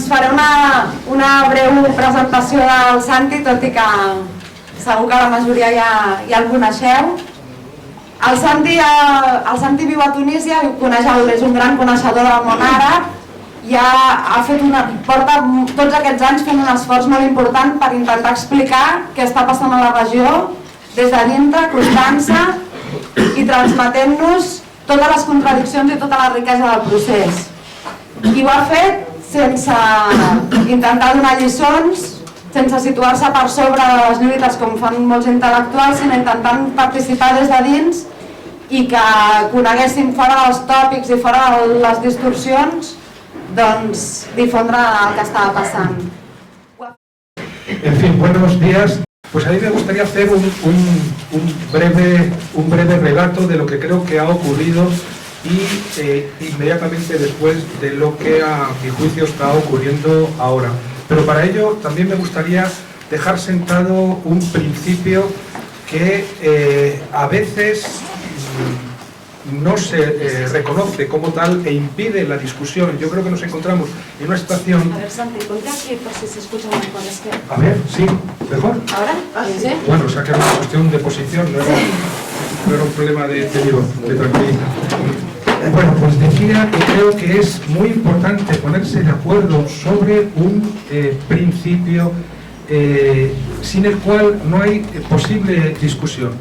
Doncs faré una breu presentació del Santi, tot i que segur que la majoria ja el coneixeu. El Santi viu a Tunísia, és un gran coneixedor del món àrab, porta tots aquests anys fent un esforç molt important per intentar explicar què està passant a la regió des de dintre, acostant-se i transmetent-nos totes les contradiccions i tota la riquesa del procés. I ho ha fet sense intentar donar lliçons, sense situar-se per sobre de les lluites com fan molts intel·lectuals, sinó intentant participar des de dins i que coneguéssim fora dels tòpics i fora de les distorsions, doncs difondre el que estava pasando. En fin, buenos días. Pues a mí me gustaría hacer un breve relato de lo que creo que ha ocurrido y inmediatamente después de lo que a mi juicio está ocurriendo ahora. Pero para ello también me gustaría dejar sentado un principio que a veces no se reconoce como tal e impide la discusión. Yo creo que nos encontramos en una situación... A ver, Santi, ponte aquí por si se escucha mejor. Es que... A ver, sí, ¿mejor? ¿Ahora? ¿Sí? Bueno, o sea que era una cuestión de posición, no era un problema de tranquilidad. Bueno, pues decía que creo que es muy importante ponerse de acuerdo sobre un principio sin el cual no hay posible discusión.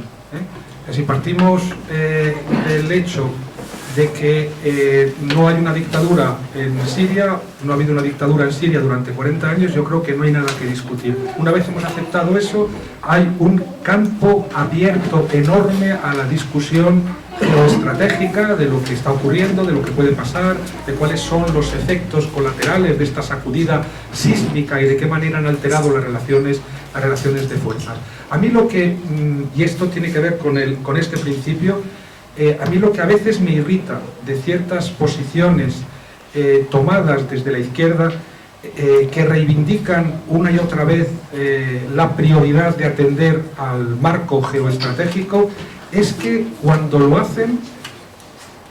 Si partimos del hecho de que no hay una dictadura en Siria, no ha habido una dictadura en Siria durante 40 años, yo creo que no hay nada que discutir. Una vez hemos aceptado eso, hay un campo abierto enorme a la discusión geoestratégica de lo que está ocurriendo, de lo que puede pasar, de cuáles son los efectos colaterales de esta sacudida sísmica y de qué manera han alterado las relaciones de fuerzas. A mí lo que, y esto tiene que ver con este principio, a mí lo que a veces me irrita de ciertas posiciones tomadas desde la izquierda que reivindican una y otra vez la prioridad de atender al marco geoestratégico, es que cuando lo hacen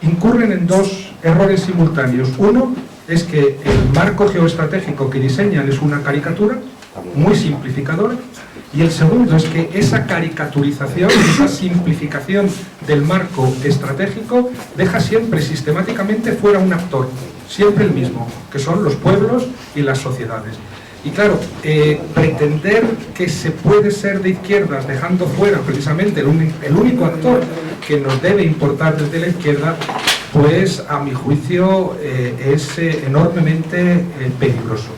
incurren en dos errores simultáneos. Uno es que el marco geoestratégico que diseñan es una caricatura muy simplificadora, y el segundo es que esa caricaturización, esa simplificación del marco estratégico deja siempre sistemáticamente fuera un actor, siempre el mismo, que son los pueblos y las sociedades. Y claro, pretender que se puede ser de izquierdas dejando fuera precisamente el único actor que nos debe importar desde la izquierda, pues a mi juicio es enormemente peligroso.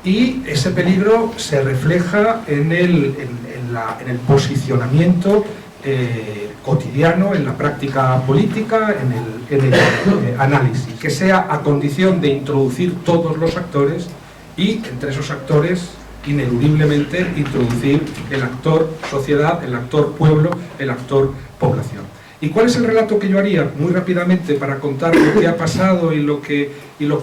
Y ese peligro se refleja en el posicionamiento cotidiano, en la práctica política, en el análisis, que sea a condición de introducir todos los actores y entre esos actores ineludiblemente introducir el actor sociedad, el actor pueblo, el actor población. ¿Y cuál es el relato que yo haría? Muy rápidamente, para contar lo que ha pasado y lo que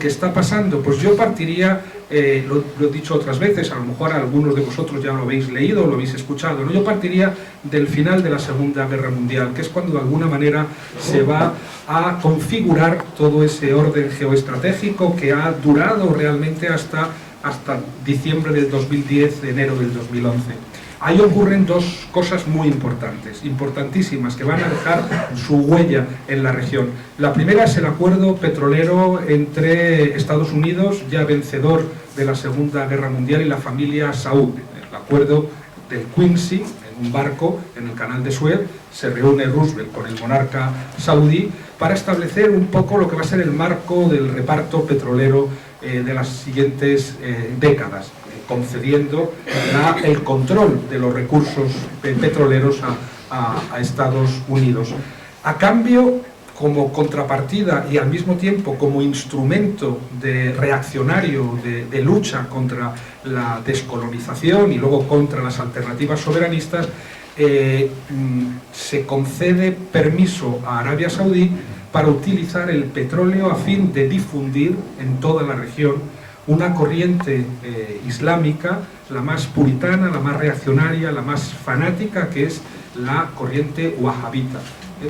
está pasando. Pues yo partiría, lo he dicho otras veces, a lo mejor algunos de vosotros ya lo habéis leído o lo habéis escuchado, ¿no? Yo partiría del final de la Segunda Guerra Mundial, que es cuando de alguna manera se va a configurar todo ese orden geoestratégico que ha durado realmente hasta diciembre del 2010, enero del 2011. Ahí ocurren dos cosas muy importantes, importantísimas, que van a dejar su huella en la región. La primera es el acuerdo petrolero entre Estados Unidos, ya vencedor de la Segunda Guerra Mundial, y la familia Saud. El acuerdo del Quincy, en un barco en el canal de Suez, se reúne Roosevelt con el monarca saudí para establecer un poco lo que va a ser el marco del reparto petrolero de las siguientes décadas, concediendo el control de los recursos petroleros a Estados Unidos. A cambio, como contrapartida y al mismo tiempo como instrumento reaccionario de lucha contra la descolonización y luego contra las alternativas soberanistas, se concede permiso a Arabia Saudí para utilizar el petróleo a fin de difundir en toda la región una corriente islámica, la más puritana, la más reaccionaria, la más fanática, que es la corriente wahabita,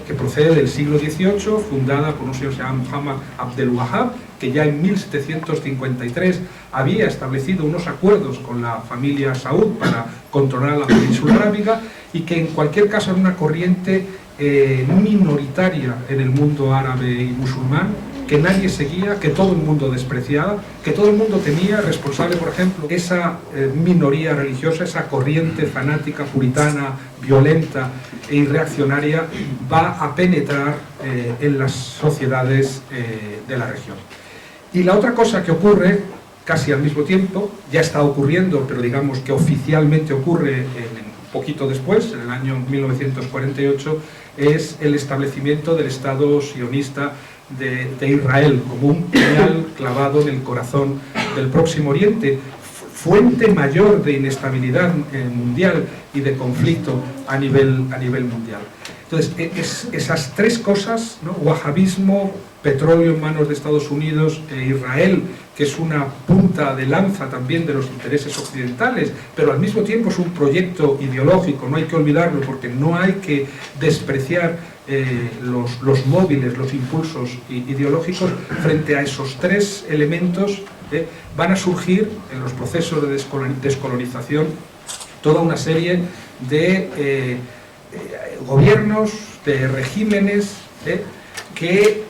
que procede del siglo XVIII, fundada por un señor que se llama Muhammad Abdel Wahab, que ya en 1753 había establecido unos acuerdos con la familia Saud para controlar la península arábiga, y que en cualquier caso era una corriente minoritaria en el mundo árabe y musulmán, que nadie seguía, que todo el mundo despreciaba, que todo el mundo temía, responsable, por ejemplo, esa minoría religiosa, esa corriente fanática, puritana, violenta e reaccionaria, va a penetrar en las sociedades de la región. Y la otra cosa que ocurre casi al mismo tiempo, ya está ocurriendo, pero digamos que oficialmente ocurre un poquito después, en el año 1948, es el establecimiento del Estado sionista de Israel, como un puñal clavado en el corazón del Próximo Oriente, fuente mayor de inestabilidad mundial y de conflicto a nivel mundial. Entonces, esas tres cosas, ¿no? Wahabismo, petróleo en manos de Estados Unidos, Israel, que es una punta de lanza también de los intereses occidentales, pero al mismo tiempo es un proyecto ideológico, no hay que olvidarlo, porque no hay que despreciar los móviles, los impulsos ideológicos. Frente a esos tres elementos van a surgir en los procesos de descolonización toda una serie de gobiernos, de regímenes que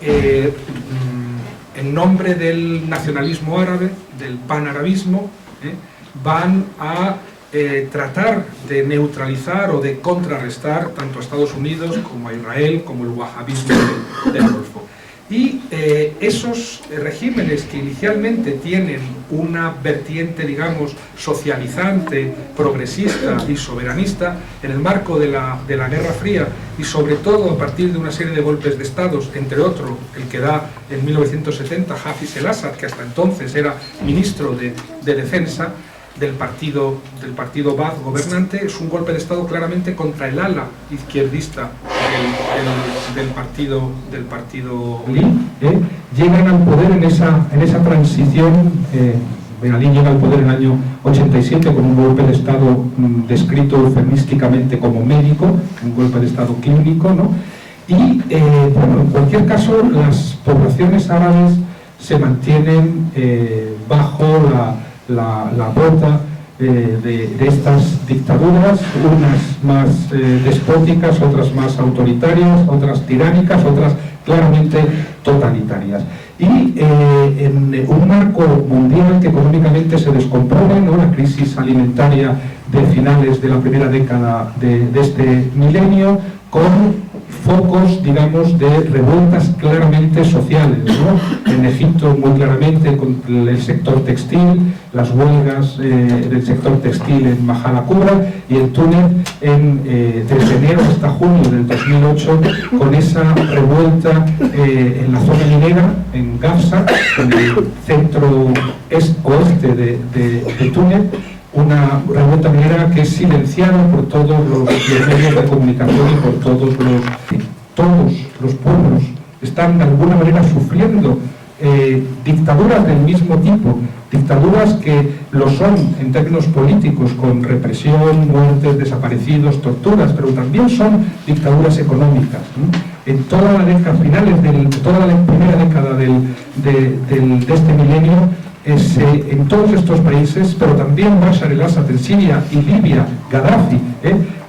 en nombre del nacionalismo árabe, del panarabismo, van a tratar de neutralizar o de contrarrestar tanto a Estados Unidos como a Israel, como el wahabismo del Golfo. Y esos regímenes que inicialmente tienen una vertiente, digamos, socializante, progresista y soberanista, en el marco de la Guerra Fría, y sobre todo a partir de una serie de golpes de Estados, entre otros el que da en 1970 Hafiz el-Assad, que hasta entonces era ministro de Defensa del partido Baath gobernante, es un golpe de Estado claramente contra el ala izquierdista del partido Lee. Llegan al poder en esa transición. Ben Ali llega al poder en el año 87 con un golpe de Estado descrito eufemísticamente como médico, un golpe de Estado clínico, ¿no? Y bueno, en cualquier caso, las poblaciones árabes se mantienen bajo la bota de estas dictaduras, unas más despóticas, otras más autoritarias, otras tiránicas, otras claramente totalitarias. Y en un marco mundial que económicamente se descompone, ¿no? La crisis alimentaria de finales de la primera década de este milenio, con focos, digamos, de revueltas claramente sociales, ¿no? En Egipto muy claramente con el sector textil, las huelgas del sector textil en Majala Kubra, y en Túnez desde enero hasta junio del 2008 con esa revuelta en la zona minera, en Gafsa, en el centro oeste de Túnez, una revuelta minera que es silenciada por todos los medios de comunicación y por todos los pueblos. Están de alguna manera sufriendo dictaduras del mismo tipo, dictaduras que lo son en términos políticos, con represión, muertes, desaparecidos, torturas, pero también son dictaduras económicas, ¿no? En toda la década, toda la primera década de este milenio, en todos estos países, pero también Bashar el-Assad en Siria y Libia, Gaddafi,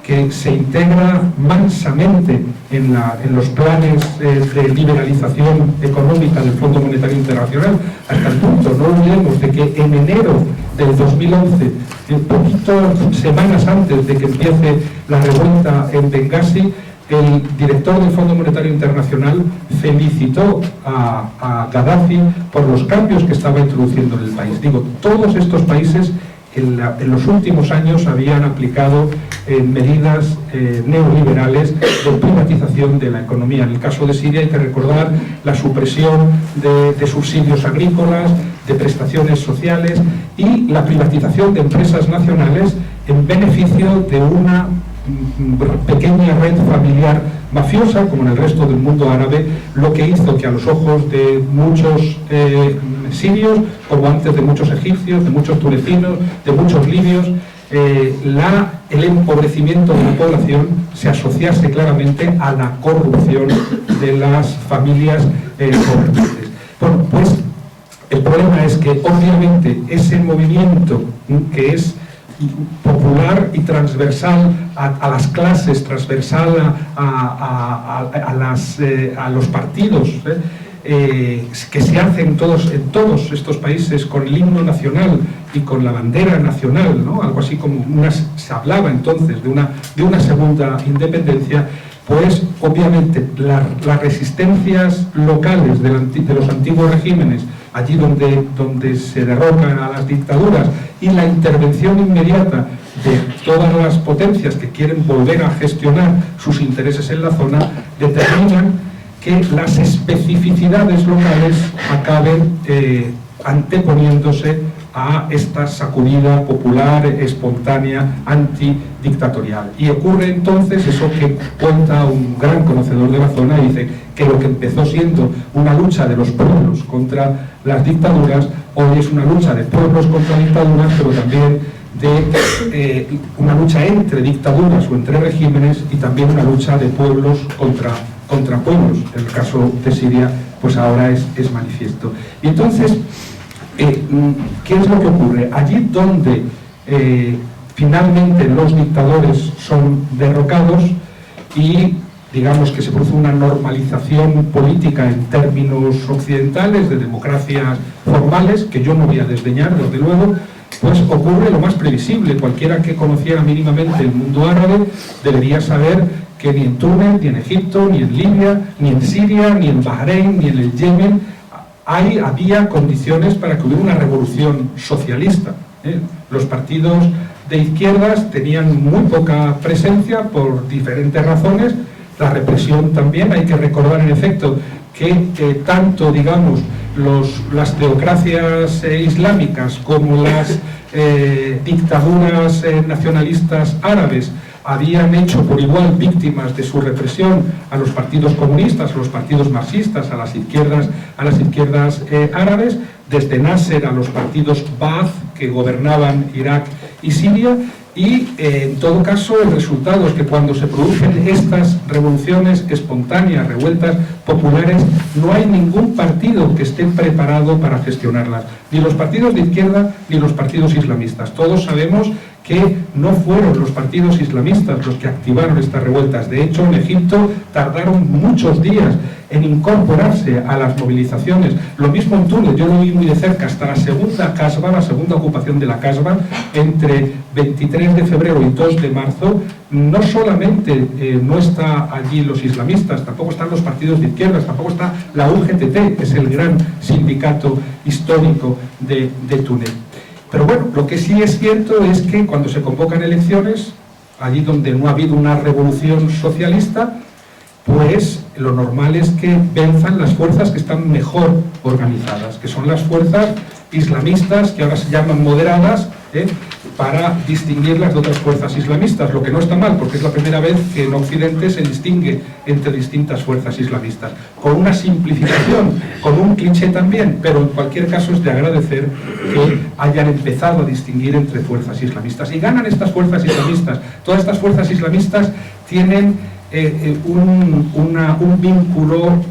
que se integra mansamente en los planes de liberalización económica del Fondo Monetario Internacional, hasta el punto, no olvidemos, de que en enero del 2011, poquitas semanas antes de que empiece la revuelta en Benghazi, el director del Fondo Monetario Internacional felicitó a Gaddafi por los cambios que estaba introduciendo en el país. Digo, todos estos países en los últimos años habían aplicado medidas neoliberales de privatización de la economía. En el caso de Siria hay que recordar la supresión de subsidios agrícolas, de prestaciones sociales y la privatización de empresas nacionales en beneficio de una pequeña red familiar mafiosa, como en el resto del mundo árabe, lo que hizo que a los ojos de muchos sirios, como antes de muchos egipcios, de muchos tunecinos, de muchos libios, el empobrecimiento de la población se asociase claramente a la corrupción de las familias gobernantes. Bueno, pues El problema es que obviamente ese movimiento que es popular y transversal a las clases, transversal a los partidos, que se hacen en todos estos países con el himno nacional y con la bandera nacional, ¿no? Algo así como se hablaba entonces de una segunda independencia. Pues obviamente las resistencias locales de los antiguos regímenes, allí donde se derrocan a las dictaduras, y la intervención inmediata de todas las potencias que quieren volver a gestionar sus intereses en la zona, determinan que las especificidades locales acaben anteponiéndose a esta sacudida popular, espontánea, antidictatorial. Y ocurre entonces eso que cuenta un gran conocedor de la zona, y dice que lo que empezó siendo una lucha de los pueblos contra las dictaduras, hoy es una lucha de pueblos contra dictaduras, pero también de una lucha entre dictaduras o entre regímenes, y también una lucha de pueblos contra pueblos. En el caso de Siria, pues ahora es manifiesto. Y entonces, ¿qué es lo que ocurre? Allí donde finalmente los dictadores son derrocados y digamos que se produce una normalización política en términos occidentales, de democracias formales, que yo no voy a desdeñar, desde luego, pues ocurre lo más previsible. Cualquiera que conociera mínimamente el mundo árabe debería saber que ni en Túnez, ni en Egipto, ni en Libia, ni en Siria, ni en Bahrein, ni en el Yemen había condiciones para que hubiera una revolución socialista. Los partidos de izquierdas tenían muy poca presencia por diferentes razones. La represión también, hay que recordar en efecto que tanto, digamos, las teocracias islámicas como las dictaduras nacionalistas árabes habían hecho por igual víctimas de su represión a los partidos comunistas, a los partidos marxistas, a las izquierdas árabes, desde Nasser a los partidos Baath que gobernaban Irak y Siria. Y en todo caso el resultado es que cuando se producen estas revoluciones espontáneas, revueltas populares, no hay ningún partido que esté preparado para gestionarlas, ni los partidos de izquierda ni los partidos islamistas. Todos sabemos que no fueron los partidos islamistas los que activaron estas revueltas. De hecho, en Egipto tardaron muchos días en incorporarse a las movilizaciones. Lo mismo en Túnez, yo lo vi muy de cerca, hasta la segunda Kasba, la segunda ocupación de la Kasba, entre 23 de febrero y 2 de marzo, no solamente no está allí los islamistas, tampoco están los partidos de izquierdas, tampoco está la UGTT, que es el gran sindicato histórico de Túnez. Pero bueno, lo que sí es cierto es que cuando se convocan elecciones, allí donde no ha habido una revolución socialista, pues lo normal es que venzan las fuerzas que están mejor organizadas, que son las fuerzas islamistas, que ahora se llaman moderadas, para distinguirlas de otras fuerzas islamistas, lo que no está mal, porque es la primera vez que en Occidente se distingue entre distintas fuerzas islamistas, con una simplificación, con un cliché también, pero en cualquier caso es de agradecer que hayan empezado a distinguir entre fuerzas islamistas. Y ganan estas fuerzas islamistas. Todas estas fuerzas islamistas tienen un vínculo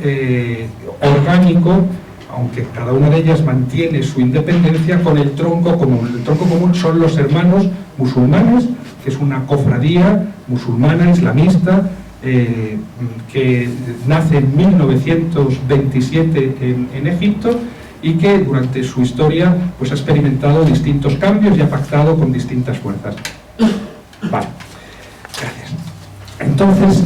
orgánico, aunque cada una de ellas mantiene su independencia, con el tronco común. El tronco común son los hermanos musulmanes, que es una cofradía musulmana islamista que nace en 1927 en Egipto, y que durante su historia pues ha experimentado distintos cambios y ha pactado con distintas fuerzas. Vale, gracias. Entonces,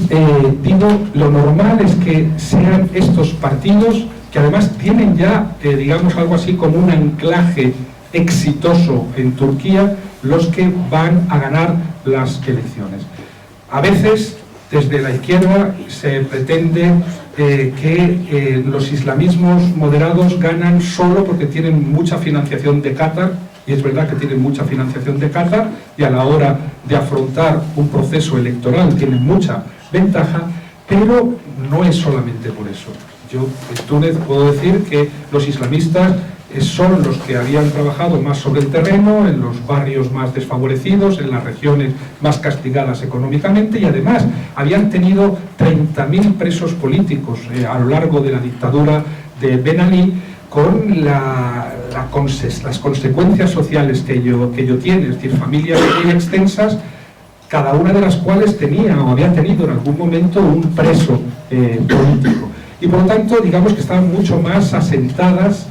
digo, lo normal es que sean estos partidos, que además tienen ya, digamos, algo así como un anclaje exitoso en Turquía, los que van a ganar las elecciones. A veces, desde la izquierda, se pretende que los islamismos moderados ganan solo porque tienen mucha financiación de Qatar, y es verdad que tienen mucha financiación de Qatar, y a la hora de afrontar un proceso electoral tienen mucha ventaja, pero no es solamente por eso. Yo en Túnez puedo decir que los islamistas son los que habían trabajado más sobre el terreno, en los barrios más desfavorecidos, en las regiones más castigadas económicamente, y además habían tenido 30.000 presos políticos a lo largo de la dictadura de Ben Ali, con las consecuencias sociales que ello tiene, es decir, familias muy extensas, cada una de las cuales tenía o había tenido en algún momento un preso político. Y por lo tanto, digamos que estaban mucho más asentadas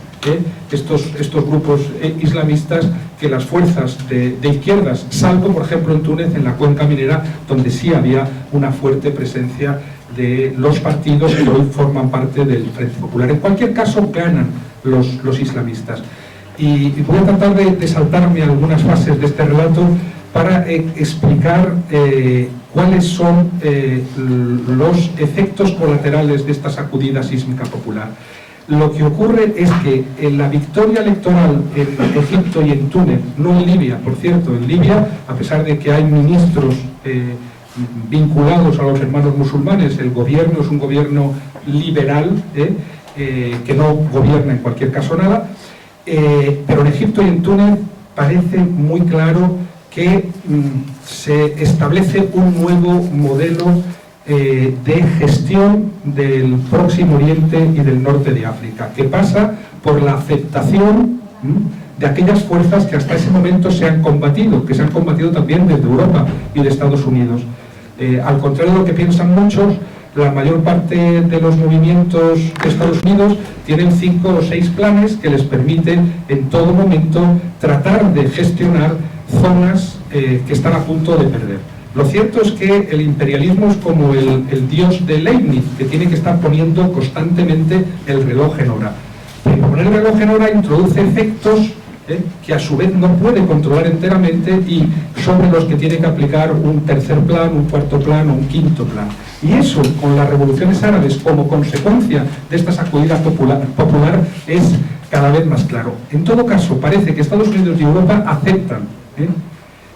estos grupos islamistas que las fuerzas de izquierdas, salvo, por ejemplo, en Túnez, en la cuenca minera, donde sí había una fuerte presencia de los partidos que hoy forman parte del Frente Popular. En cualquier caso, ganan los islamistas. Y voy a tratar de saltarme algunas fases de este relato para explicar cuáles son los efectos colaterales de esta sacudida sísmica popular. Lo que ocurre es que en la victoria electoral en Egipto y en Túnez, no en Libia, por cierto, en Libia, a pesar de que hay ministros vinculados a los hermanos musulmanes, el gobierno es un gobierno liberal, que no gobierna en cualquier caso nada, pero en Egipto y en Túnez parece muy claro que se establece un nuevo modelo de gestión del Próximo Oriente y del norte de África, que pasa por la aceptación de aquellas fuerzas que hasta ese momento se han combatido, que se han combatido también desde Europa y de Estados Unidos. Al contrario de lo que piensan muchos, la mayor parte de los movimientos de Estados Unidos tienen 5 o 6 planes que les permiten en todo momento tratar de gestionar zonas que están a punto de perder. Lo cierto es que el imperialismo es como el dios de Leibniz, que tiene que estar poniendo constantemente el reloj en hora. Pero poner el reloj en hora introduce efectos que a su vez no puede controlar enteramente y sobre los que tiene que aplicar un tercer plan, un cuarto plan o un quinto plan. Y eso, con las revoluciones árabes como consecuencia de esta sacudida popular, es cada vez más claro. En todo caso, parece que Estados Unidos y Europa aceptan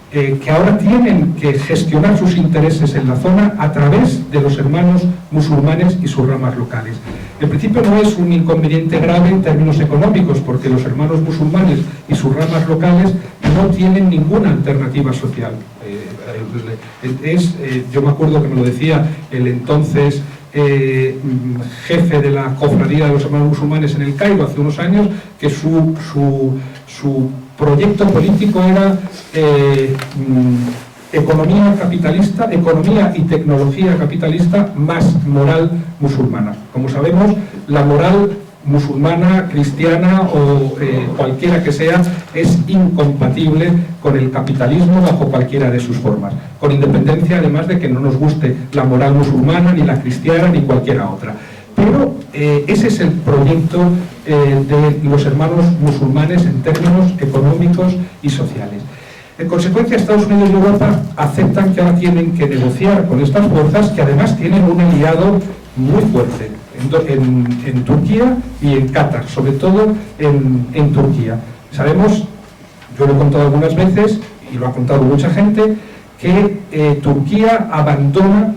que ahora tienen que gestionar sus intereses en la zona a través de los hermanos musulmanes y sus ramas locales. En principio no es un inconveniente grave en términos económicos, porque los hermanos musulmanes y sus ramas locales no tienen ninguna alternativa social. Yo me acuerdo que me lo decía el entonces jefe de la cofradía de los hermanos musulmanes en el Cairo hace unos años, que su proyecto político era economía capitalista, economía y tecnología capitalista más moral musulmana. Como sabemos, la moral musulmana, cristiana o cualquiera que sea, es incompatible con el capitalismo bajo cualquiera de sus formas, con independencia además de que no nos guste la moral musulmana, ni la cristiana, ni cualquiera otra. Pero ese es el proyecto de los hermanos musulmanes en términos económicos y sociales. En consecuencia, Estados Unidos y Europa aceptan que ahora tienen que negociar con estas fuerzas, que además tienen un aliado muy fuerte en Turquía y en Qatar, sobre todo en Turquía. Sabemos, yo lo he contado algunas veces, y lo ha contado mucha gente, que Turquía abandona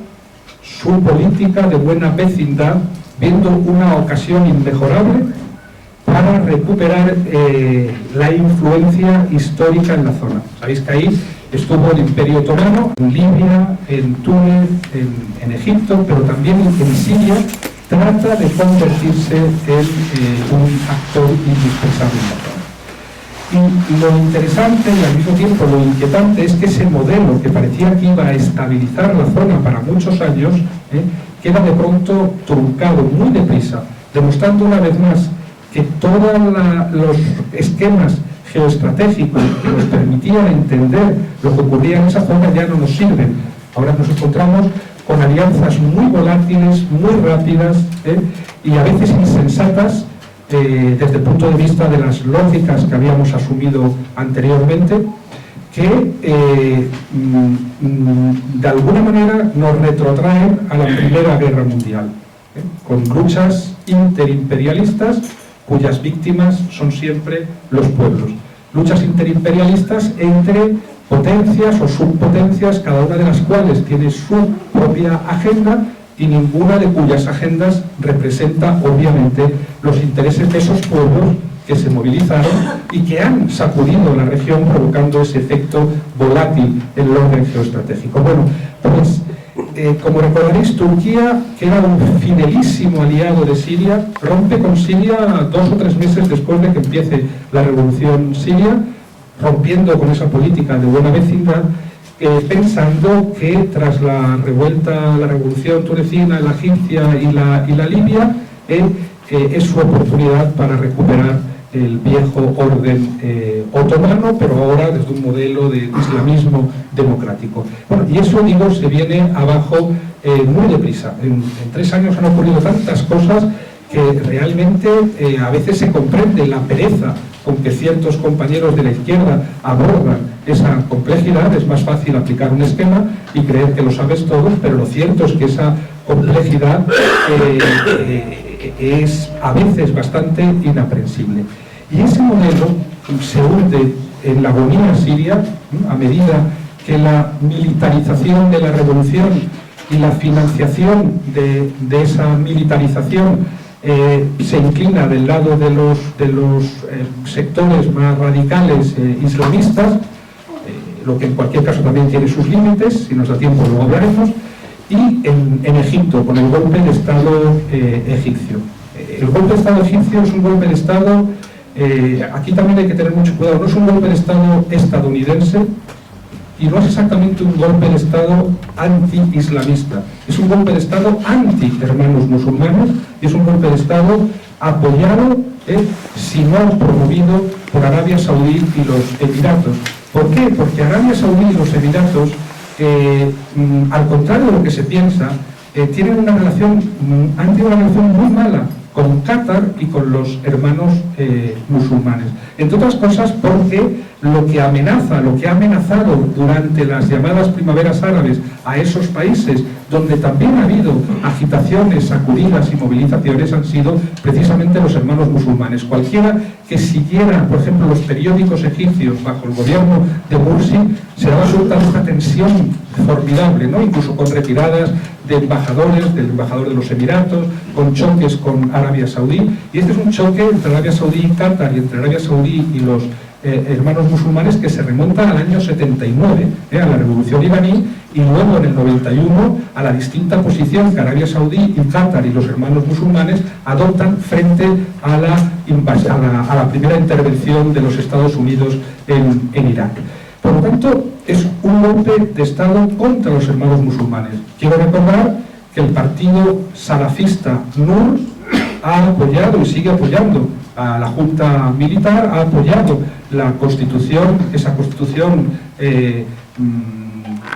su política de buena vecindad, viendo una ocasión inmejorable para recuperar la influencia histórica en la zona. Sabéis que ahí estuvo el Imperio Otomano, en Libia, en Túnez, en Egipto, pero también en Siria. Trata de convertirse en un actor indispensable en la zona. Y lo interesante y al mismo tiempo lo inquietante es que ese modelo que parecía que iba a estabilizar la zona para muchos años, queda de pronto truncado muy deprisa, demostrando una vez más que todos los esquemas geoestratégicos que nos permitían entender lo que ocurría en esa zona ya no nos sirven. Ahora nos encontramos con alianzas muy volátiles, muy rápidas y a veces insensatas desde el punto de vista de las lógicas que habíamos asumido anteriormente, que de alguna manera nos retrotraen a la Primera Guerra Mundial, con luchas interimperialistas cuyas víctimas son siempre los pueblos. Luchas interimperialistas entre potencias o subpotencias, cada una de las cuales tiene su propia agenda y ninguna de cuyas agendas representa, obviamente, los intereses de esos pueblos que se movilizaron y que han sacudido la región, provocando ese efecto volátil en el orden geoestratégico. Bueno, pues Como recordaréis, Turquía, que era un fidelísimo aliado de Siria, rompe con Siria 2 o 3 meses después de que empiece la revolución siria, rompiendo con esa política de buena vecindad, pensando que tras la revolución tunecina, la egipcia y la libia, es su oportunidad para recuperar el viejo orden otomano, pero ahora desde un modelo de islamismo democrático. Bueno, y eso, digo, se viene abajo muy deprisa. En 3 años han ocurrido tantas cosas que realmente a veces se comprende la pereza con que ciertos compañeros de la izquierda abordan esa complejidad. Es más fácil aplicar un esquema y creer que lo sabes todo, pero lo cierto es que esa complejidad es a veces bastante inaprensible. Y ese modelo se hunde en la agonía siria a medida que la militarización de la revolución y la financiación de esa militarización se inclina del lado de los sectores más radicales islamistas, lo que en cualquier caso también tiene sus límites, si nos da tiempo luego hablaremos, y en Egipto, con el golpe de Estado egipcio. El golpe de Estado egipcio es un golpe de Estado, aquí también hay que tener mucho cuidado, no es un golpe de Estado estadounidense y no es exactamente un golpe de Estado anti-islamista, es un golpe de Estado anti-hermanos musulmanes y es un golpe de Estado apoyado, si no promovido, por Arabia Saudí y los Emiratos. ¿Por qué? Porque Arabia Saudí y los Emiratos, al contrario de lo que se piensa, tienen una relación, han tenido una relación muy mala con Qatar y con los hermanos musulmanes. Entre otras cosas porque lo que ha amenazado durante las llamadas primaveras árabes a esos países, donde también ha habido agitaciones, sacudidas y movilizaciones, han sido precisamente los hermanos musulmanes. Cualquiera que siguiera, por ejemplo, los periódicos egipcios bajo el gobierno de Morsi, se daba cuenta de esta tensión formidable, ¿no? Incluso con retiradas de embajadores, del embajador de los Emiratos, con choques con Arabia Saudí. Y este es un choque entre Arabia Saudí y Qatar y entre Arabia Saudí y los hermanos musulmanes que se remonta al año 79, a la revolución iraní, y luego en el 91 a la distinta posición que Arabia Saudí y Qatar y los hermanos musulmanes adoptan frente a la primera intervención de los Estados Unidos en Irak. Por lo tanto, es un golpe de Estado contra los hermanos musulmanes. Quiero recordar que el partido salafista Nur ha apoyado y sigue apoyando a la Junta Militar, ha apoyado la Constitución, esa Constitución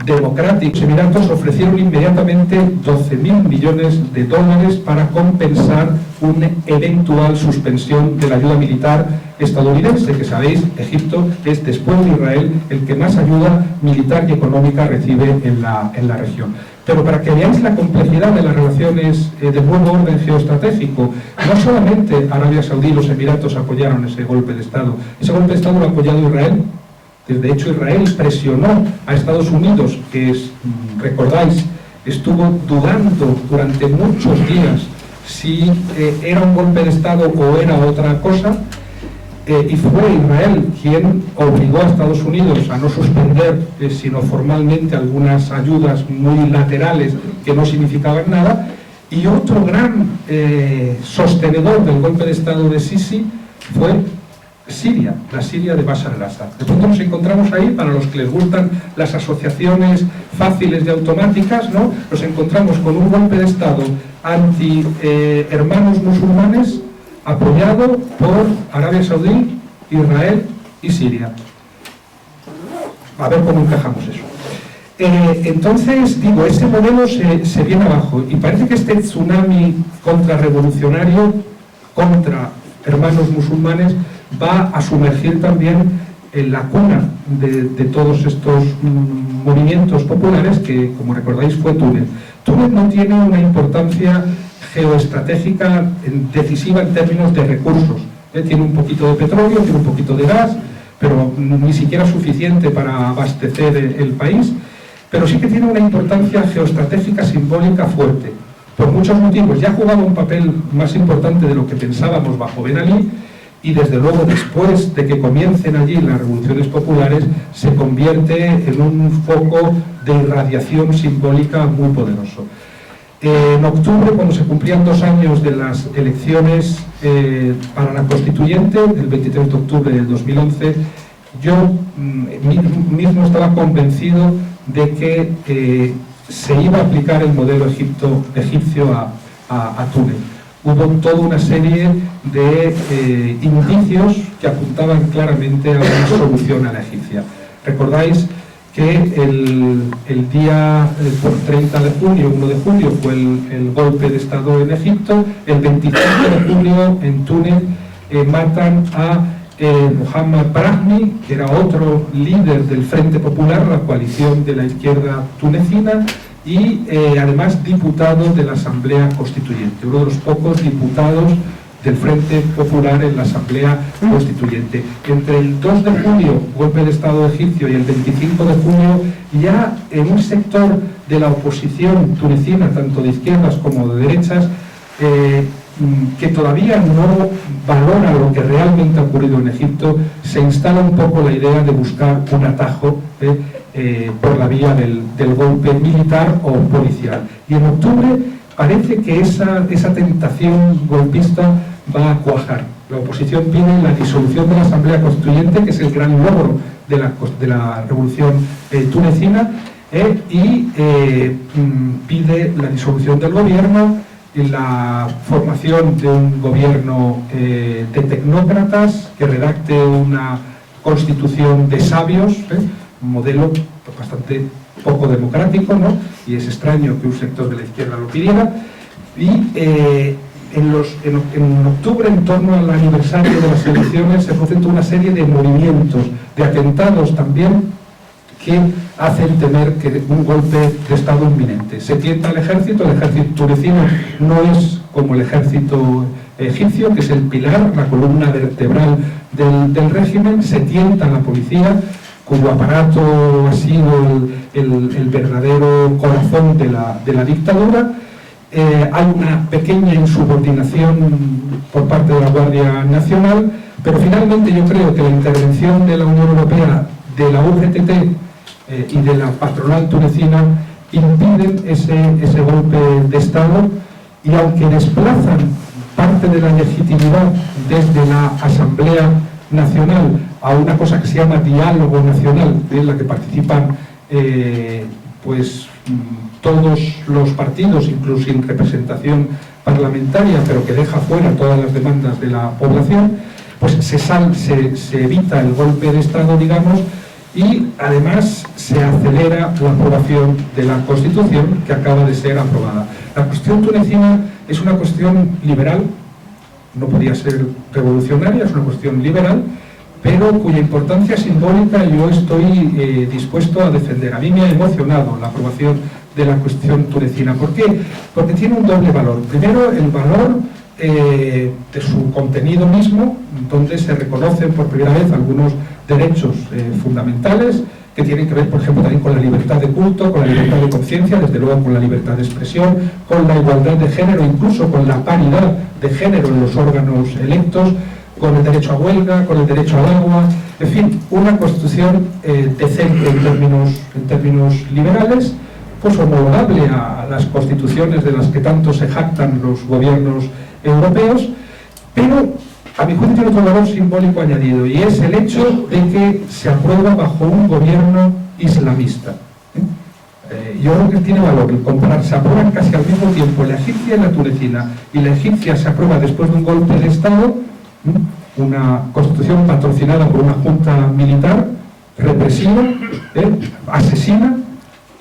democrática. Los Emiratos ofrecieron inmediatamente 12.000 millones de dólares para compensar una eventual suspensión de la ayuda militar estadounidense, que sabéis, Egipto es, después de Israel, el que más ayuda militar y económica recibe en la región. Pero para que veáis la complejidad de las relaciones del nuevo orden geoestratégico, no solamente Arabia Saudí y los Emiratos apoyaron ese golpe de Estado, ese golpe de Estado lo ha apoyado Israel. De hecho, Israel presionó a Estados Unidos, que recordáis, estuvo dudando durante muchos días si era un golpe de Estado o era otra cosa, y fue Israel quien obligó a Estados Unidos a no suspender, sino formalmente, algunas ayudas muy laterales que no significaban nada, y otro gran sostenedor del golpe de Estado de Sisi fue Siria, la Siria de Bashar al-Assad. De pronto nos encontramos ahí, para los que les gustan las asociaciones fáciles y automáticas, ¿no? Nos encontramos con un golpe de Estado anti-hermanos musulmanes apoyado por Arabia Saudí, Israel y Siria. A ver cómo encajamos eso. Entonces, digo, ese modelo se viene abajo y parece que este tsunami contrarrevolucionario contra hermanos musulmanes va a sumergir también en la cuna de todos estos movimientos populares que, como recordáis, fue Túnez. Túnez no tiene una importancia geoestratégica decisiva en términos de recursos. Tiene un poquito de petróleo, tiene un poquito de gas, pero ni siquiera suficiente para abastecer el país, pero sí que tiene una importancia geoestratégica simbólica fuerte, por muchos motivos. Ya jugaba un papel más importante de lo que pensábamos bajo Ben Ali, y desde luego después de que comiencen allí las revoluciones populares se convierte en un foco de irradiación simbólica muy poderoso. En octubre, cuando se cumplían 2 años de las elecciones para la constituyente, el 23 de octubre del 2011, yo mismo estaba convencido de que se iba a aplicar el modelo egipcio a Túnez. Hubo toda una serie de indicios que apuntaban claramente a una solución a la egipcia. Recordáis que el día 30 de junio, 1 de julio, fue el golpe de Estado en Egipto. El 25 de julio en Túnez matan a Mohamed Brahmi, que era otro líder del Frente Popular, la coalición de la izquierda tunecina, y además diputado de la Asamblea Constituyente, uno de los pocos diputados del Frente Popular en la Asamblea Constituyente. Entre el 2 de julio, golpe de Estado egipcio, y el 25 de junio, ya en un sector de la oposición tunecina, tanto de izquierdas como de derechas, que todavía no valora lo que realmente ha ocurrido en Egipto, se instala un poco la idea de buscar un atajo por la vía del golpe militar o policial. Y en octubre parece que esa tentación golpista va a cuajar. La oposición pide la disolución de la Asamblea Constituyente, que es el gran logro de la revolución tunecina, y pide la disolución del gobierno, la formación de un gobierno de tecnócratas que redacte una constitución de sabios, un modelo bastante poco democrático, ¿no? Y es extraño que un sector de la izquierda lo pidiera. Y en octubre, en torno al aniversario de las elecciones, se producen una serie de movimientos, de atentados también, que hacen temer que un golpe de Estado inminente. Se tienta al ejército. El ejército tunecino no es como el ejército egipcio, que es el pilar, la columna vertebral del régimen. Se tienta a la policía, cuyo aparato ha sido el verdadero corazón de la dictadura. Hay una pequeña insubordinación por parte de la Guardia Nacional, pero finalmente yo creo que la intervención de la Unión Europea, de la UGTT y de la patronal tunecina impiden ese golpe de Estado, y aunque desplazan parte de la legitimidad desde la Asamblea Nacional a una cosa que se llama diálogo nacional, en la que participan todos los partidos, incluso sin representación parlamentaria, pero que deja fuera todas las demandas de la población, pues se evita el golpe de Estado, digamos, y además se acelera la aprobación de la Constitución, que acaba de ser aprobada. La cuestión tunecina es una cuestión liberal, no podía ser revolucionaria, es una cuestión liberal, pero cuya importancia simbólica yo estoy dispuesto a defender. A mí me ha emocionado la aprobación de la cuestión tunecina. ¿Por qué? Porque tiene un doble valor. Primero, el valor de su contenido mismo, donde se reconocen por primera vez algunos derechos fundamentales que tienen que ver, por ejemplo, también con la libertad de culto, con la libertad de conciencia, desde luego con la libertad de expresión, con la igualdad de género, incluso con la paridad de género en los órganos electos, con el derecho a huelga, con el derecho al agua, en fin, una constitución decente en términos liberales, pues homologable a las constituciones de las que tanto se jactan los gobiernos europeos, pero a mi juicio tiene otro valor simbólico añadido, y es el hecho de que se aprueba bajo un gobierno islamista. Yo creo que tiene valor el comparar. Se aprueban casi al mismo tiempo la egipcia y la tunecina, y la egipcia se aprueba después de un golpe de Estado, una constitución patrocinada por una junta militar represiva, asesina,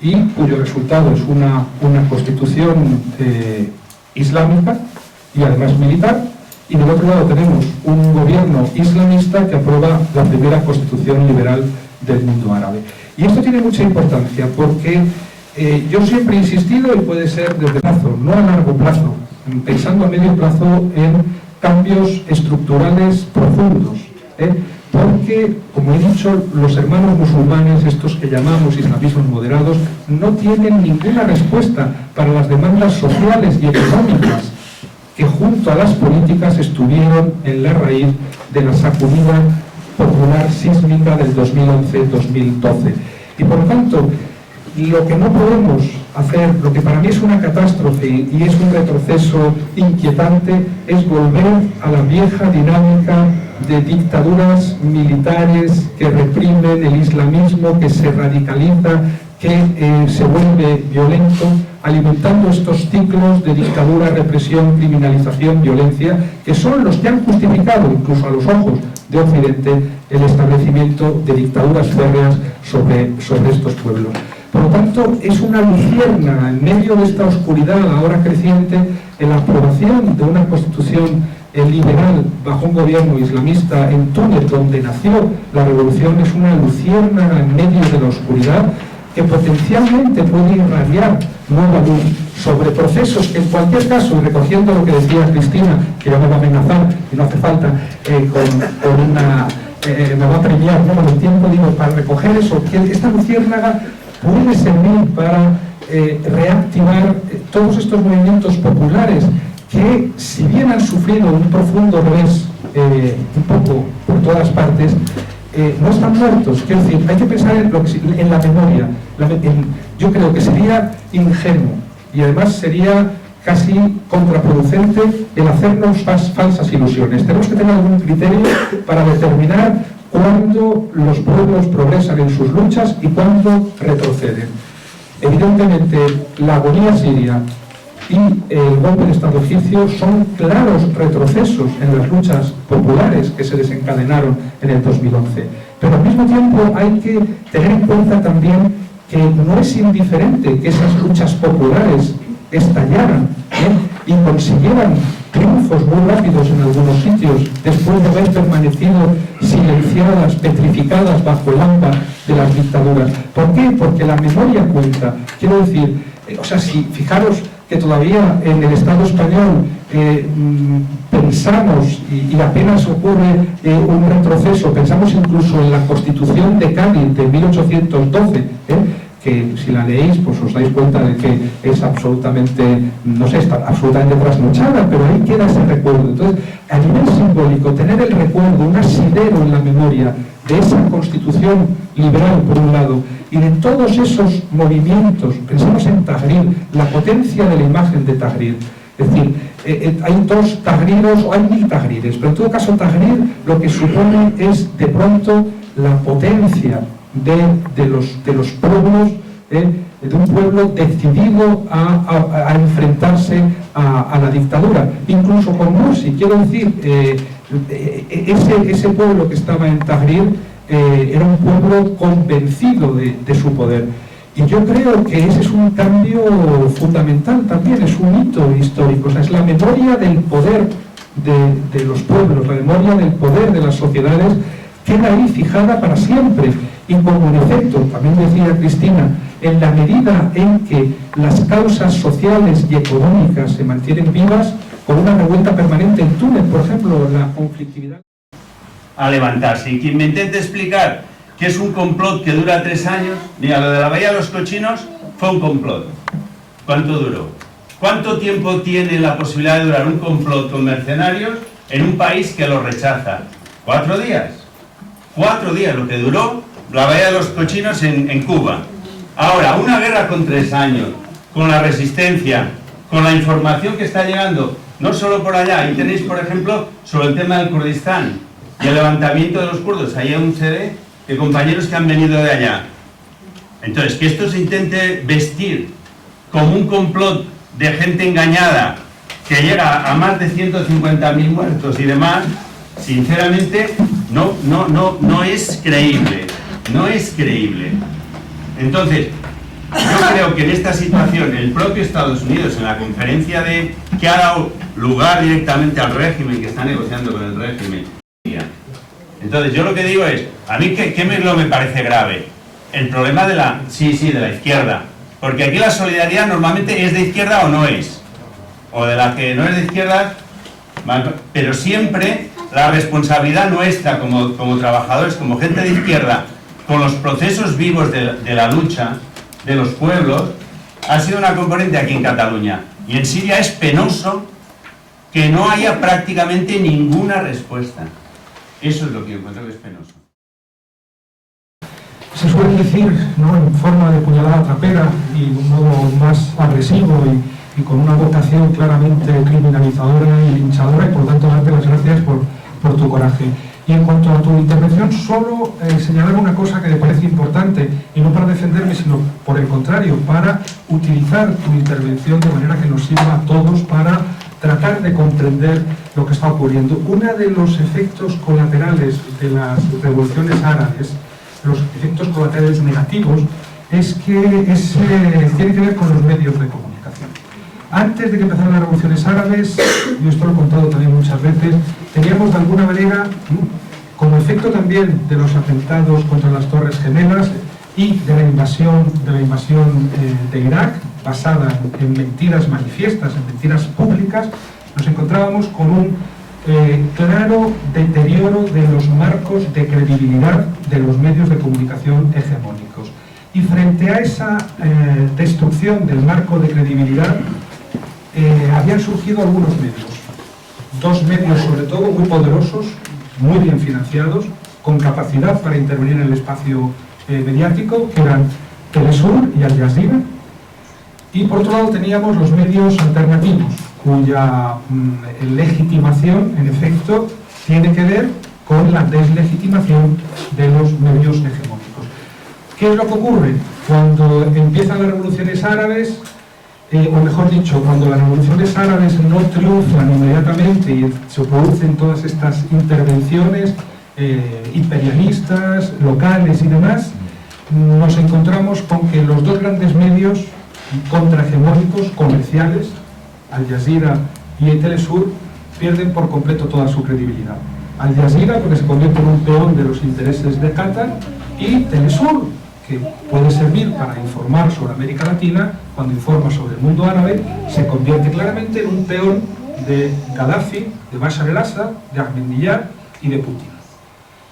y cuyo resultado es una constitución islámica y además militar. Y del otro lado tenemos un gobierno islamista que aprueba la primera constitución liberal del mundo árabe. Y esto tiene mucha importancia porque yo siempre he insistido, y puede ser desde plazo, no a largo plazo, pensando a medio plazo en cambios estructurales profundos, porque, como he dicho, los hermanos musulmanes, estos que llamamos islamismos moderados, no tienen ninguna respuesta para las demandas sociales y económicas que junto a las políticas estuvieron en la raíz de la sacudida popular sísmica del 2011-2012. Y por lo tanto, lo que no podemos hacer, lo que para mí es una catástrofe y es un retroceso inquietante, es volver a la vieja dinámica de dictaduras militares que reprimen el islamismo, que se radicaliza, que se vuelve violento, alimentando estos ciclos de dictadura, represión, criminalización, violencia, que son los que han justificado, incluso a los ojos de Occidente, el establecimiento de dictaduras férreas sobre estos pueblos. Por lo tanto, es una luciérnaga en medio de esta oscuridad ahora creciente en la aprobación de una constitución liberal bajo un gobierno islamista en Túnez, donde nació la revolución. Es una luciérnaga en medio de la oscuridad que potencialmente puede irradiar nueva luz sobre procesos que en cualquier caso, y recogiendo lo que decía Cristina, que ya me va a amenazar y no hace falta, me va a premiar, ¿no?, con el tiempo, digo, para recoger eso, que esta luciérnaga puede servir para reactivar todos estos movimientos populares que, si bien han sufrido un profundo revés un poco por todas partes, no están muertos. Quiero decir, hay que pensar en la memoria. Yo creo que sería ingenuo y además sería casi contraproducente el hacernos falsas ilusiones. Tenemos que tener algún criterio para determinar cuándo los pueblos progresan en sus luchas y cuándo retroceden. Evidentemente, la agonía siria y el golpe de Estado egipcio son claros retrocesos en las luchas populares que se desencadenaron en el 2011. Pero al mismo tiempo hay que tener en cuenta también que no es indiferente que esas luchas populares estallaran y consiguieran triunfos muy rápidos en algunos sitios después de haber permanecido silenciadas, petrificadas bajo el hampa de las dictaduras. ¿Por qué? Porque la memoria cuenta. Quiero decir, si fijaros que todavía en el Estado español pensamos, y apenas ocurre un retroceso, pensamos incluso en la Constitución de Cádiz de 1812, que si la leéis, pues os dais cuenta de que es absolutamente, no sé, está absolutamente trasnochada, pero ahí queda ese recuerdo. Entonces, a nivel simbólico, tener el recuerdo, un asidero en la memoria de esa Constitución liberal, por un lado, y de todos esos movimientos, pensamos en Tahrir, la potencia de la imagen de Tahrir. Es decir, hay dos Tahriros, o hay 1000 Tahrires, pero en todo caso Tahrir lo que supone es de pronto la potencia de los pueblos, de un pueblo decidido a enfrentarse a la dictadura, incluso con Morsi. Quiero decir, ese pueblo que estaba en Tahrir era un pueblo convencido de su poder. Y yo creo que ese es un cambio fundamental también, es un hito histórico, es la memoria del poder de los pueblos, la memoria del poder de las sociedades queda ahí fijada para siempre. Y como en efecto, también decía Cristina, en la medida en que las causas sociales y económicas se mantienen vivas, con una revuelta permanente en Túnez, por ejemplo, la conflictividad. A levantarse. Y quien me intente explicar que es un complot que dura 3 años, mira, lo de la Bahía de los Cochinos fue un complot. ¿Cuánto duró? ¿Cuánto tiempo tiene la posibilidad de durar un complot con mercenarios en un país que lo rechaza? 4 días. 4 días lo que duró la Bahía de los Cochinos en Cuba. Ahora, una guerra con 3 años, con la resistencia, con la información que está llegando, no solo por allá. Ahí tenéis, por ejemplo, sobre el tema del Kurdistán y el levantamiento de los kurdos. Ahí hay un CD de compañeros que han venido de allá. Entonces, que esto se intente vestir como un complot de gente engañada que llega a más de 150.000 muertos y demás, sinceramente, no es creíble. No es creíble. Entonces, yo creo que en esta situación, el propio Estados Unidos, en la conferencia que ha dado lugar directamente al régimen, que está negociando con el régimen. Entonces, yo lo que digo es, a mí, ¿qué me parece grave? El problema de la izquierda. Porque aquí la solidaridad normalmente es de izquierda o no es. O de la que no es de izquierda, pero siempre la responsabilidad nuestra como trabajadores, como gente de izquierda, con los procesos vivos de la lucha de los pueblos, ha sido una componente aquí en Cataluña. Y en Siria es penoso que no haya prácticamente ninguna respuesta. Eso es lo que yo encuentro que es penoso. Se suele decir, ¿no?, en forma de puñalada trapera y de un modo más agresivo y con una vocación claramente criminalizadora y linchadora, y por lo tanto darte las gracias por tu coraje. Y en cuanto a tu intervención, solo señalar una cosa que me parece importante, y no para defenderme, sino por el contrario, para utilizar tu intervención de manera que nos sirva a todos para tratar de comprender lo que está ocurriendo. Uno de los efectos colaterales de las revoluciones árabes, los efectos colaterales negativos, es que tiene que ver con los medios de comunicación. Antes de que empezaran las revoluciones árabes, y esto lo he contado también muchas veces, teníamos de alguna manera, como efecto también de los atentados contra las Torres Gemelas y de la invasión de Irak, basada en mentiras manifiestas, en mentiras públicas, nos encontrábamos con un claro deterioro de los marcos de credibilidad de los medios de comunicación hegemónicos. Y frente a esa destrucción del marco de credibilidad, habían surgido algunos medios. Dos medios sobre todo muy poderosos, muy bien financiados, con capacidad para intervenir en el espacio mediático, que eran Telesur y Al Jazeera. Y por otro lado teníamos los medios alternativos, cuya legitimación, en efecto, tiene que ver con la deslegitimación de los medios hegemónicos. ¿Qué es lo que ocurre? Cuando empiezan las revoluciones árabes, o mejor dicho, cuando las revoluciones árabes no triunfan inmediatamente y se producen todas estas intervenciones imperialistas, locales y demás, nos encontramos con que los dos grandes medios contrahegemónicos comerciales, Al Jazeera y Telesur, pierden por completo toda su credibilidad. Al Jazeera porque se convierte en un peón de los intereses de Qatar, y Telesur, que puede servir para informar sobre América Latina, cuando informa sobre el mundo árabe, se convierte claramente en un peón de Gaddafi, de Bashar al-Assad, de Ahmadinejad y de Putin.